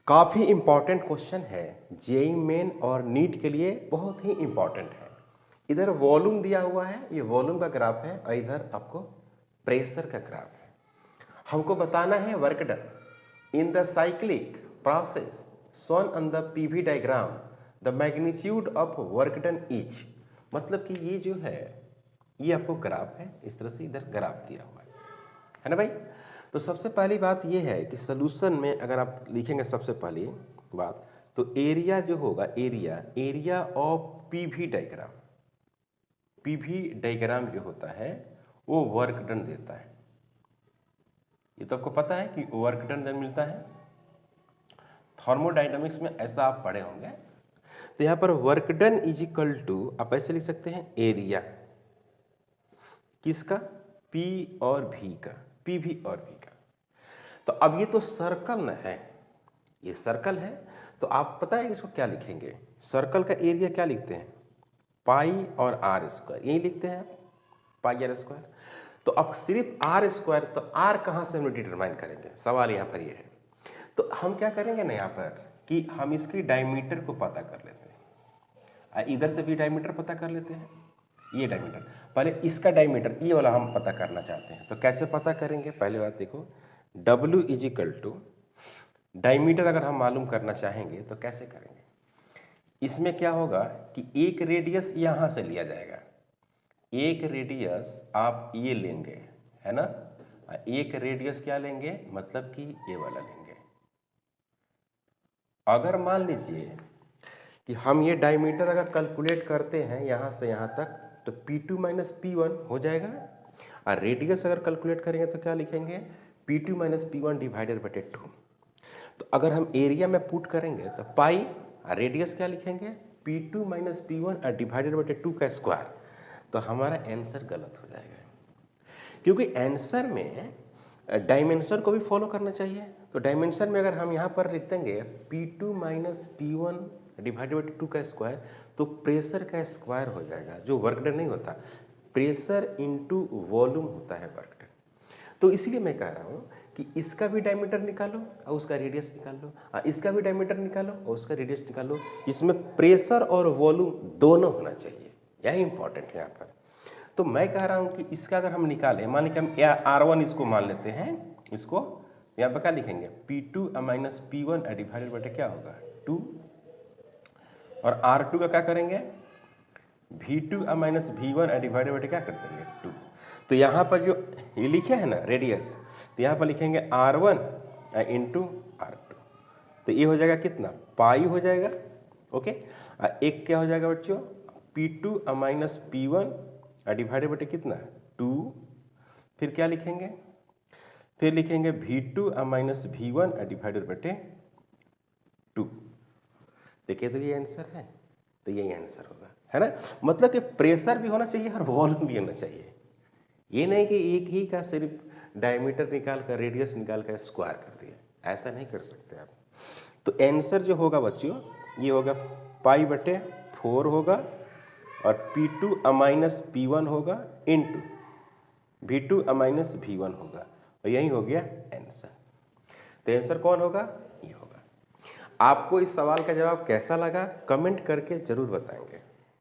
काफ़ी important question है, JEE main और नीट के लिए बहुत ही इम्पॉर्टेंट है। इधर वॉल्यूम दिया हुआ है, ये वॉल्यूम का ग्राफ है, और इधर आपको प्रेशर का ग्राफ है। हमको बताना है work done in the cyclic process shown on the PV diagram the magnitude of work done is. मतलब कि ये जो है ये आपको ग्राफ है, इस तरह से इधर ग्राफ दिया हुआ है ना भाई। तो सबसे पहली बात ये है कि सोल्यूशन में अगर आप लिखेंगे सबसे पहली बात तो एरिया जो होगा, एरिया ऑफ पीवी डायग्राम जो होता है वो वर्क डन देता है। ये तो आपको पता है कि वर्क डन मिलता है, थर्मोडायनामिक्स में ऐसा आप पढ़े होंगे। तो यहाँ पर work done is equal to आप ऐसे लिख सकते हैं एरिया किसका, पी और भी का, पी भी और भी का। तो अब ये तो सर्कल न है, ये सर्कल है, तो आप पता है इसको क्या लिखेंगे, सर्कल का एरिया क्या लिखते हैं, पाई और आर स्क्वायर, यही लिखते हैं पाई आर स्क्वायर। तो अब सिर्फ आर स्क्वायर, तो आर कहाँ से हम डिटरमाइन करेंगे, सवाल यहाँ पर ये है। तो हम क्या करेंगे ना यहाँ पर कि हम इसकी डायमीटर को पता कर लेते हैं, इधर से भी डायमीटर पता कर लेते हैं, ये डायमीटर, पहले इसका डायमीटर ये वाला हम पता करना चाहते हैं। तो कैसे पता करेंगे, पहले बात देखो, W is equal to diameter अगर हम मालूम करना चाहेंगे तो कैसे करेंगे। इसमें क्या होगा कि एक रेडियस यहाँ से लिया जाएगा, एक रेडियस आप ये लेंगे है ना, एक रेडियस क्या लेंगे, मतलब कि ये वाला लेंगे। अगर मान लीजिए कि हम ये डायमीटर अगर कैलकुलेट करते हैं यहाँ से यहाँ तक तो P2 माइनस P1 हो जाएगा, और रेडियस अगर कैलकुलेट करेंगे तो क्या लिखेंगे, P2 माइनस P1 डिवाइडेड बटे 2। तो अगर हम एरिया में पुट करेंगे तो पाई, रेडियस क्या लिखेंगे, P2 माइनस P1 डिवाइडेड बटे 2 का स्क्वायर। तो हमारा आंसर गलत हो जाएगा, क्योंकि आंसर में डायमेंशन को भी फॉलो करना चाहिए। तो डायमेंशन में अगर हम यहाँ पर लिख देंगे P2 minus P1 divided by 2 का स्क्वायर, तो प्रेशर का स्क्वायर हो जाएगा, जो वर्क डन नहीं होता, प्रेशर इनटू वॉल्यूम होता है वर्क डन। तो इसीलिए मैं कह रहा हूँ कि इसका भी डायमीटर निकालो और उसका रेडियस निकाल लो, इसका भी डायमीटर निकालो और उसका रेडियस निकालो। इसमें प्रेशर और वॉल्यूम दोनों होना चाहिए, यही इंपॉर्टेंट है यहाँ पर। तो मैं कह रहा हूँ कि इसका अगर हम निकालें, मान लीजिए हम R1 इसको मान लेते हैं, इसको यहाँ पर क्या लिखेंगे, P2 माइनस P1 डिवाइडेड बटे क्या होगा 2, और R2 का क्या करेंगे, V2 माइनस V1 डिवाइडेड बटे क्या कर देंगे 2। तो यहाँ पर जो ये लिखे है ना रेडियस, तो यहाँ पर लिखेंगे R1 इंटू R2। तो ये हो जाएगा कितना, पाई हो जाएगा, ओके। एक क्या हो जाएगा बच्चों, P2 माइनस P1 डिवाइडेड बटे कितना 2। फिर क्या लिखेंगे, फिर लिखेंगे V2 माइनस V1 डिवाइडेड बटे 2। देखिए तो ये आंसर है, तो यही आंसर होगा, है ना। मतलब कि प्रेशर भी होना चाहिए और वॉल्यूम भी होना चाहिए, ये नहीं कि एक ही का सिर्फ डायमीटर निकाल कर रेडियस निकाल कर स्क्वायर कर दिया, ऐसा नहीं कर सकते आप। तो आंसर जो होगा बच्चों ये होगा पाई बटे 4 होगा, और P2 माइनस P1 होगा इंटू V2 माइनस V1 होगा, और यही हो गया आंसर। तो आंसर कौन होगा, ये होगा। आपको इस सवाल का जवाब कैसा लगा कमेंट करके जरूर बताएंगे।